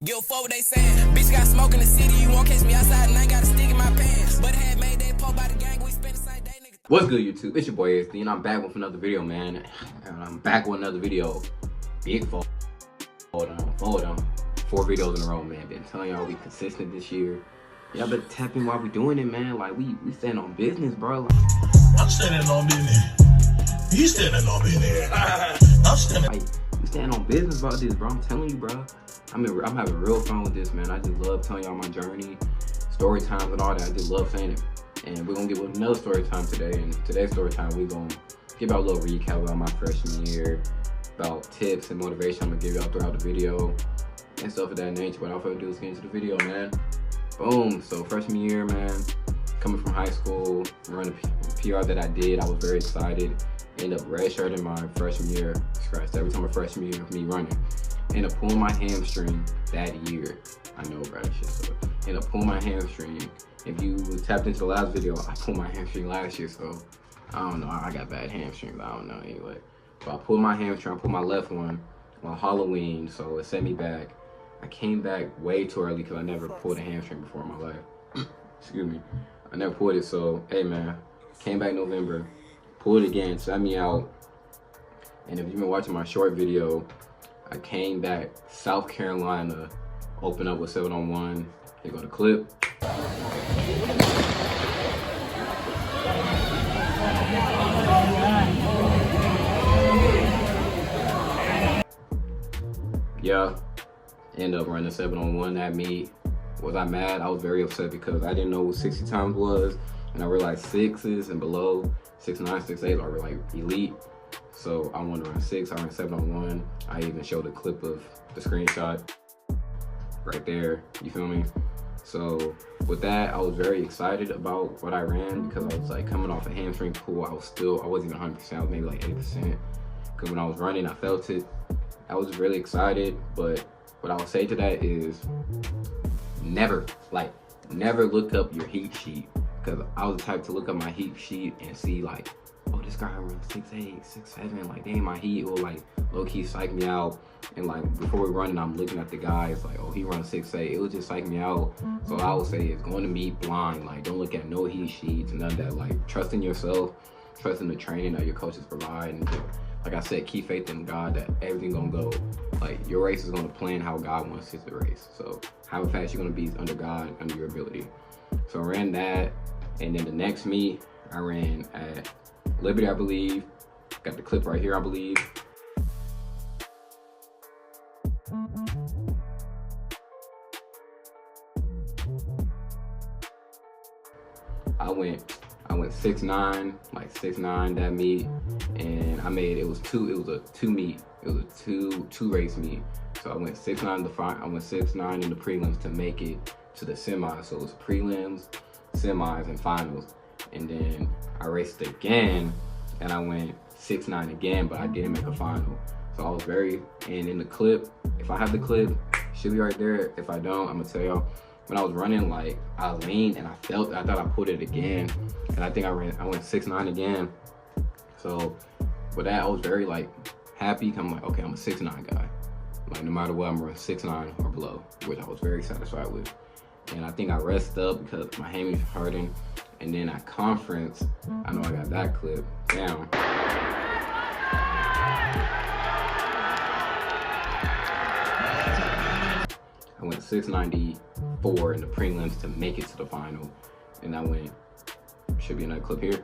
Give a fuck what they saying. Bitch got smoke in the city, you won't catch me outside and I ain't got a stick in my pants. But I had made that po by the gang, we spent the same day, nigga. What's good, YouTube? It's your boy SD, and I'm back with another video, man. And I'm back with another video. Big fold on. 4 videos in a row, man. Been telling y'all we consistent this year. Y'all better tap in while we doing it, man. Like, we stand on business, bro. Like, I'm standing on business. You standing on business. I'm standing. Like, we stand on business about this, bro. I'm telling you, bro. I'm having real fun with this, man. I just love telling y'all my journey, story times and all that. I just love saying it. And we're gonna get with another story time today. And today's story time, we're gonna give out a little recap about my freshman year, about tips and motivation I'm gonna give y'all throughout the video and stuff of that nature. But all I have to do is get into the video, man. Boom. So freshman year, man, coming from high school, running the PR that I did, I was very excited. Ended up redshirting my freshman year. Scratched every time a freshman year of me running. Ended up pulling my hamstring that year. I know, bro, that shit. So ended up pulling my hamstring. If you tapped into the last video, I pulled my hamstring last year, so I don't know. I got bad hamstrings. I don't know anyway. But I pulled my hamstring. I pulled my left one on Halloween, so it set me back. I came back way too early because I never pulled a hamstring before in my life. Excuse me. I never pulled it, so hey, man. Came back November, pulled it again, set me out. And if you've been watching my short video, I came back South Carolina, opened up with 7-on-1. Here go the clip. Yeah, ended up running 7-on-1 at meet. Was I mad? I was very upset because I didn't know what 60 times was, and I realized 6s and below, 6'9", 6'8" are like elite. So I wanted to run 6. I ran 7-on-1. I even showed a clip of the screenshot right there. You feel me? So with that, I was very excited about what I ran because I was like coming off a hamstring pull. I wasn't even 100%. I was maybe like 80%. Because when I was running, I felt it. I was really excited. But what I would say to that is never look up your heat sheet. Because I was the type to look up my heat sheet and see like, oh, this guy runs 6'8", 6'7", like dang, my heat will like low-key psych me out. And like before we're running, I'm looking at the guys like, oh, he runs 6'8". It would just psych me out. So I would say is going to meet blind. Like don't look at no heat sheets, none of that. Like trust in yourself, trust in the training that your coaches provide, and like I said, keep faith in God that everything gonna go. Like your race is gonna plan how God wants it to race. So how fast you're gonna be under God, under your ability. So I ran that, and then the next meet I ran at Liberty, I believe. Got the clip right here, I believe. I went 6'9", like 6'9" that meet, and I made it was a two meet. It was a two race meet. So I went 6'9" in the prelims to make it to the semis. So it was prelims, semis, and finals. And then I raced again, and I went 6'9" again, but I didn't make a final. So I was and in the clip, if I have the clip, it should be right there. If I don't, I'm gonna tell y'all, when I was running, like I leaned and I thought I pulled it again. And I think I went 6'9" again. So with that, I was very like happy. I'm like, okay, I'm a 6'9" guy. Like no matter what, I'm running 6'9" or below, which I was very satisfied with. And I think I rested up because my hammy was hurting. And then at conference, I know I got that clip down. I went 694 in the prelims to make it to the final. And I went, should be another clip here.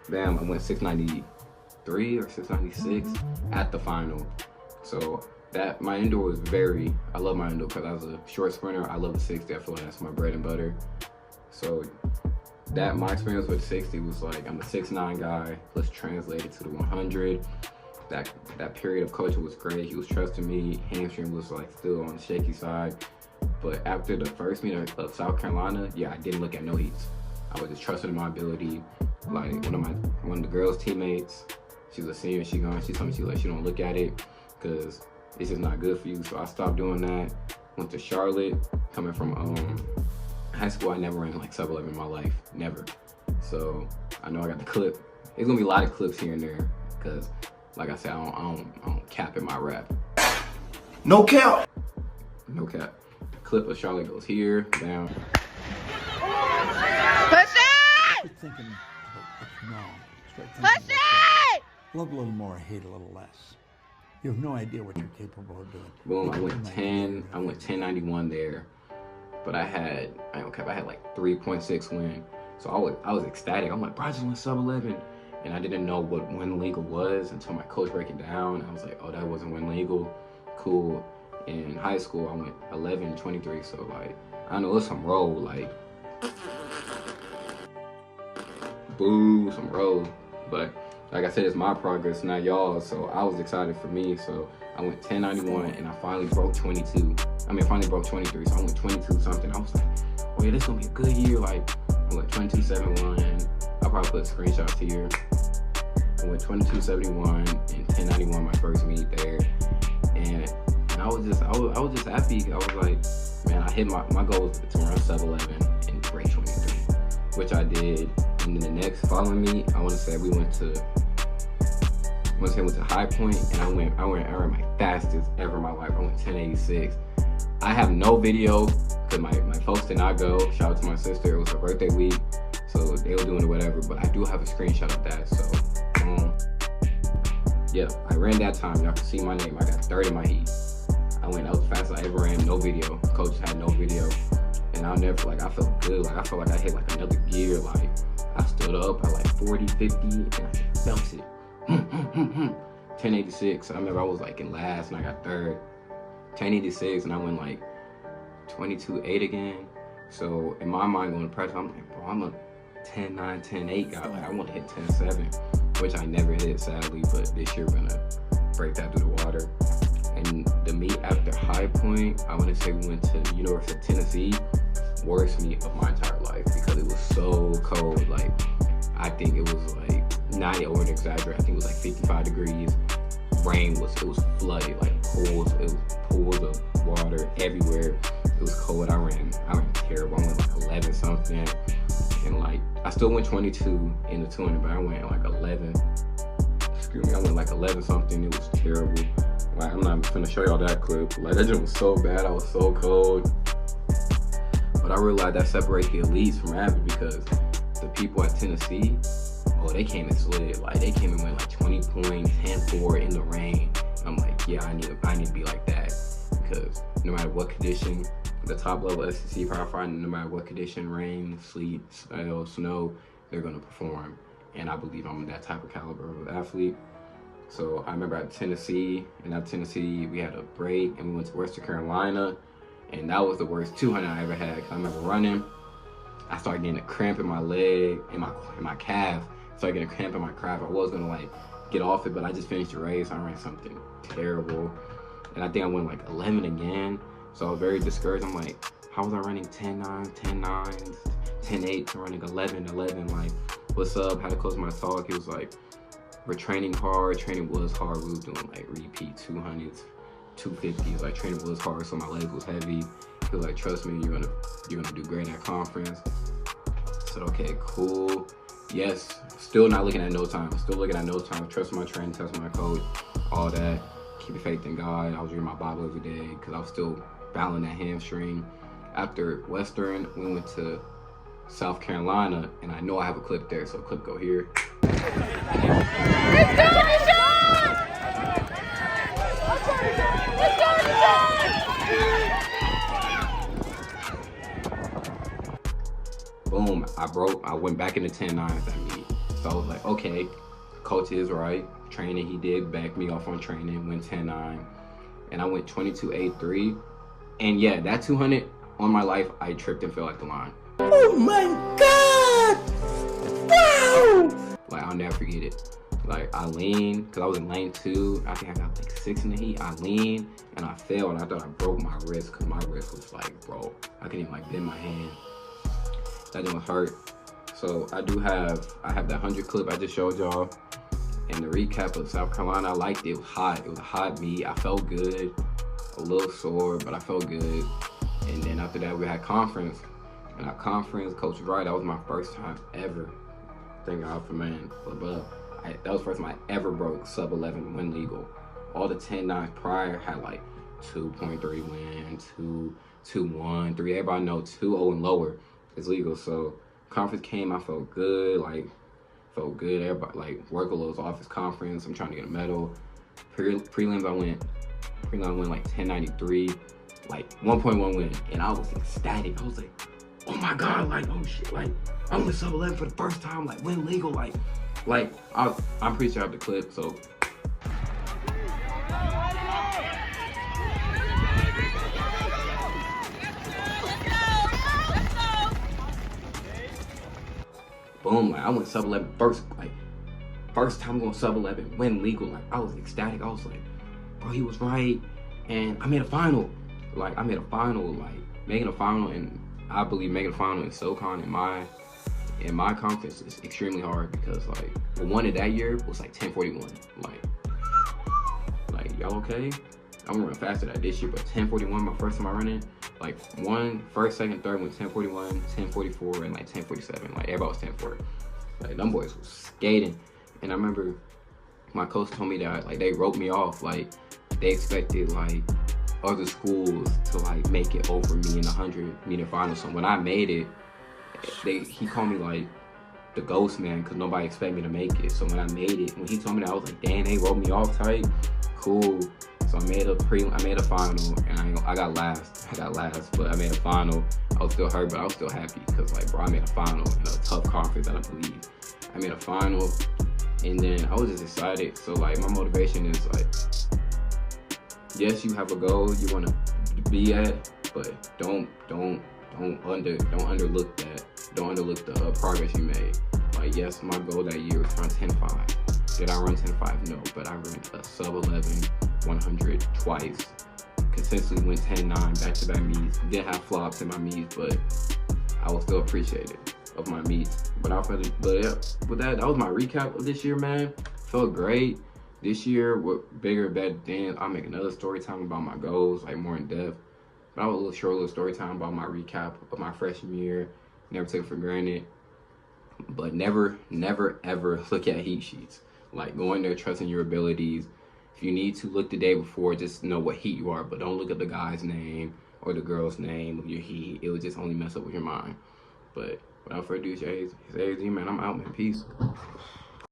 Bam, I went 693 or 696 at the final. So that my indoor was I love my indoor because I was a short sprinter. I love the 60. I feel like that's my bread and butter. So that my experience with 60 was like, I'm a 6'9" guy. Let's translate it to the 100. That period of coaching was great. He was trusting me. Hamstring was like still on the shaky side. But after the first meet of South Carolina, yeah, I didn't look at no heats. I was just trusting in my ability. Like one of the girls' teammates, she's a senior. She told me she don't look at it because it's just not good for you. So I stopped doing that. Went to Charlotte, coming from high school. I never ran like 7'11" in my life, never. So I know I got the clip. There's gonna be a lot of clips here and there, because like I said, I don't cap in my rap. No cap. No cap. The clip of Charlotte goes here, down. Push it! Thinking no. Push it! Love a little more, hate a little less. You have no idea what you're capable of doing. Boom, I went 1091 there. But I don't care, I had like 3.6 win. So I was ecstatic. I'm like, bro, I just went sub 11. And I didn't know what win legal was until my coach break it down. I was like, oh, that wasn't win legal. Cool. In high school, I went 11-23. So like, I know it's some roll, like, boo, some roll. But like I said, it's my progress, not y'all. So I was excited for me. So I went 1091 and I finally broke 22. Finally broke 23. So I went 22 something. I was like, oh yeah, this is gonna be a good year. Like, I went 2271. I'll probably put screenshots here. I went 2271 and 1091 my first meet there. And I was just happy. I was like, man, I hit my goal was to run sub 11 and break 23, which I did. And then the next following meet, I want to say we went to High Point, and I ran my fastest ever in my life. I went 1086. I have no video because my folks did not go. Shout out to my sister. It was her birthday week, so they were doing it whatever. But I do have a screenshot of that. So, yeah, I ran that time. Y'all can see my name. I got third in my heat. That was the fastest I ever ran. No video. Coach had no video, and I'll never I felt good. Like I felt like I hit like another gear. Like I stood up at like 40, 50, and I felt it. 1086. I remember I was like in last and I got third. 1086 and I went like 22.8 again. So in my mind going to press, I'm like, bro, I'm a 10.9, 10.8 guy. Like I want to hit 10.7, which I never hit sadly, but this year we're gonna break that through the water. And the meet after High Point, I want to say we went to University of Tennessee. Worst meet of my entire life because it was so cold. Like I think it was like, not over to exaggerate, I think it was like 55 degrees. It was flooded, like pools. It was pools of water everywhere. It was cold. I ran terrible. I went like 11 something, and like I still went 22 in the 200, but I went like 11. Excuse me, I went like 11 something. It was terrible. Like I'm not gonna show y'all that clip. Like that just was so bad. I was so cold. But I realized that separates the elites from average because the people at Tennessee, oh, they came and slid. Like they came and went like 20 points, 10-4 in the rain. And I'm like, yeah, I need to be like that because no matter what condition, the top level SEC Power 5, no matter what condition, rain, sleet, snow, they're gonna perform. And I believe I'm that type of caliber of athlete. So I remember at Tennessee, and at Tennessee we had a break and we went to Western Carolina, and that was the worst 200 I ever had. Cause I remember running, I started getting a cramp in my leg, in my calf. Started getting a cramp in my calf. I was gonna like get off it, but I just finished the race. I ran something terrible, and I think I went like 11 again. So I was very discouraged. I'm like, how was I running 10.9, 10.9, 10.8 to running 11? Like, what's up? Had to close my talk. It was like, we're training hard. Training was hard. We were doing like repeat 200s, 250s. Like training was hard, so my legs was heavy. He was like, trust me, you're gonna do great at conference. I said, okay, cool. Yes, still not looking at no time. Still looking at no time. Trusting my training, trusting my coach, all that. Keeping faith in God. I was reading my Bible every day because I was still battling that hamstring. After Western, we went to South Carolina, and I know I have a clip there, so clip go here. Boom, I went back into 10.9 that meet. So I was like, okay, coach is right. Training, he did back me off on training, went 10.9. And I went 22.83. And yeah, that 200 on my life, I tripped and fell at the line. Oh my God! Wow! Like, I'll never forget it. Like, I leaned, because I was in lane 2. I think I got like 6 in the heat. I leaned, and I fell, and I thought I broke my wrist, because my wrist was like, bro, I couldn't even like bend my hand. That didn't hurt. So I have that 100 clip I just showed y'all. And the recap of South Carolina, I liked it. It was hot. It was a hot meet. I felt good. A little sore, but I felt good. And then after that, we had conference. And at conference, Coach was right. That was my first time ever thank God for man. But that was the first time I ever broke sub 11 win legal. All the 10-9 prior had like 2.3 win, 2-1, 3. Everybody know 2-0 and lower is legal. So conference came, I felt good. Everybody like workload was off his conference. I'm trying to get a medal. Prelims I went like 1093, like 1.1 win, and I was ecstatic. I was like, oh my God, like oh shit, like I went sub 11 for the first time, like win legal, like I'm pretty sure I have the clip, so. Boom, like I went sub 11 first time going sub 11, win legal. Like I was ecstatic. I was like, bro, he was right. And I made a final. Like making a final, and I believe making a final in SoCon in my conference is extremely hard because like the one of that year was like 1041. Like y'all okay? I'm gonna run faster than this year, but 1041 my first time I run it. Like first, second, third went 1041, 1044, and like 1047. Like everybody was 1040. Like them boys was skating. And I remember my coach told me that like they wrote me off. Like they expected like other schools to like make it over me in the 100-meter final. So when I made it, he called me like the ghost man because nobody expected me to make it. So when I made it, when he told me that, I was like, dang, they wrote me off tight. Cool. So I made a final, and I got last, but I made a final. I was still hurt, but I was still happy because like, bro, I made a final in a tough conference. I don't believe I made a final, and then I was just excited. So like, my motivation is like, yes, you have a goal you want to be at, but don't underlook that. Don't underlook the progress you made. Like, yes, my goal that year was run 10.5. Did I run 10.5? No, but I ran a sub 11 100 twice. Consistently went 10.9 back-to-back meets. Didn't have flops in my meets, but I was still appreciative of my meets. But that was my recap of this year, man. Felt great. This year, with bigger, better things, I'll make another story time about my goals, like more in depth. But I will short little story time about my recap of my freshman year. Never took it for granted. But never, ever look at heat sheets. Like, go in there trusting your abilities. If you need to look the day before, just know what heat you are. But don't look at the guy's name or the girl's name of your heat. It will just only mess up with your mind. But without further ado, it's AZ, man. I'm out, man. Peace.